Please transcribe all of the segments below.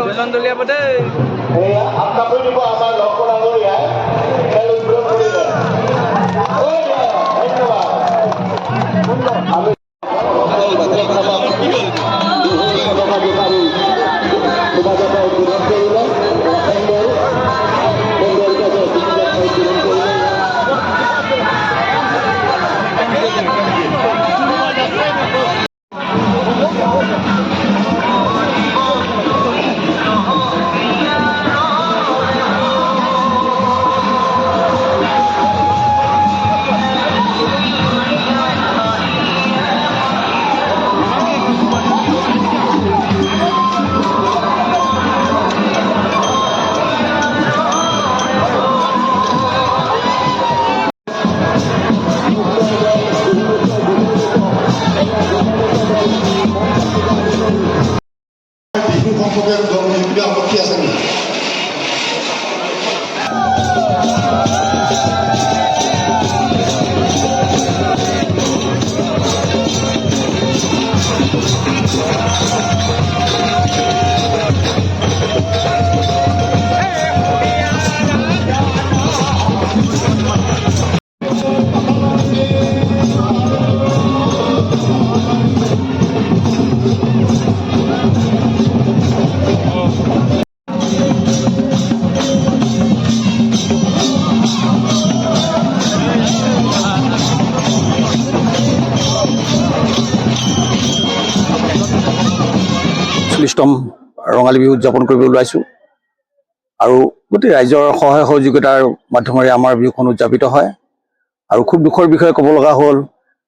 ওজন দলিয়াব দেই আপত্তি আছে নেকি? ষ্টম ৰঙালী বিহু উদযাপন কৰিবলৈ ওলাইছোঁ আৰু গোটেই ৰাইজৰ সহায় সহযোগিতাৰ মাধ্যমেৰে আমাৰ বিহুখন উদযাপিত হয় আৰু খুব দুখৰ বিষয়ে ক'ব লগা হ'ল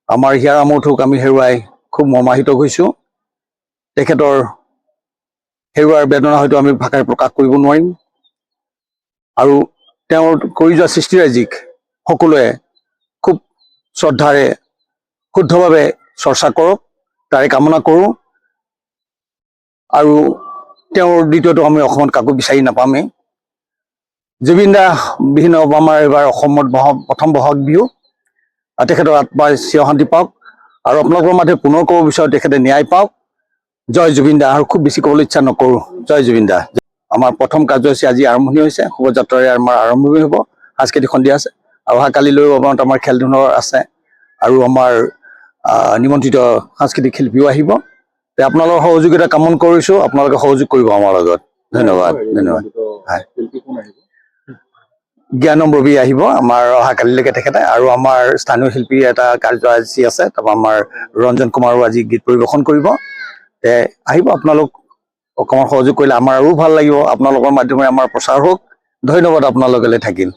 আমাৰ হিয়াৰ আমঠুক আমি হেৰুৱাই খুব মৰ্মাহিত হৈছোঁ। তেখেতৰ হেৰুৱাৰ বেদনা হয়তো আমি ভাষাৰে প্ৰকাশ কৰিব নোৱাৰিম আৰু তেওঁৰ কৰি যোৱা সৃষ্টিৰাজিক সকলোৱে খুব শ্ৰদ্ধাৰে শুদ্ধভাৱে চৰ্চা কৰক তাৰে কামনা কৰোঁ আৰু তেওঁৰ দ্বিতীয়টো আমি অসমত কাকো বিচাৰি নাপামেই। জুবিন দা বিহীন আমাৰ এইবাৰ অসমত প্ৰথম বহাগ বিহু তেখেতৰ আত্মাই চিৰ শান্তি পাওক আৰু আপোনালোকৰ মাজে পুনৰ ক'ব বিচাৰোঁ তেখেতে ন্যায় পাওক। জয় জুবিন দা। আৰু খুব বেছি ক'বলৈ ইচ্ছা নকৰোঁ। জয় জুবিন দা। আমাৰ প্ৰথম কাৰ্যসূচী আজি আৰম্ভণি হৈছে, শোভাযাত্ৰাৰে আমাৰ আৰম্ভণি হ'ব, সাংস্কৃতিক সন্ধিয়া আছে আৰু অহাকালিলৈও আমাৰ খেল ধৰণৰ আছে আৰু আমাৰ নিমন্ত্ৰিত সাংস্কৃতিক শিল্পীও আহিব। আপোনালোকৰ সহযোগিতা কামনা কৰিছোঁ, আপোনালোকে সহযোগ কৰিব আমাৰ লগত। ধন্যবাদ ধন্যবাদ। জ্ঞানম ৰবি আহিব আমাৰ অহাকালিলৈকে তেখেতে আৰু আমাৰ স্থানীয় শিল্পীৰ এটা কাৰ্যসূচী আছে, তাৰপৰা আমাৰ ৰঞ্জন কুমাৰো আজি গীত পৰিৱেশন কৰিব। আহিব আপোনালোক অকণমান সহযোগ কৰিলে আমাৰ আৰু ভাল লাগিব, আপোনালোকৰ মাধ্যমেৰে আমাৰ প্ৰচাৰ হওক। ধন্যবাদ আপোনালোকলৈ থাকিল।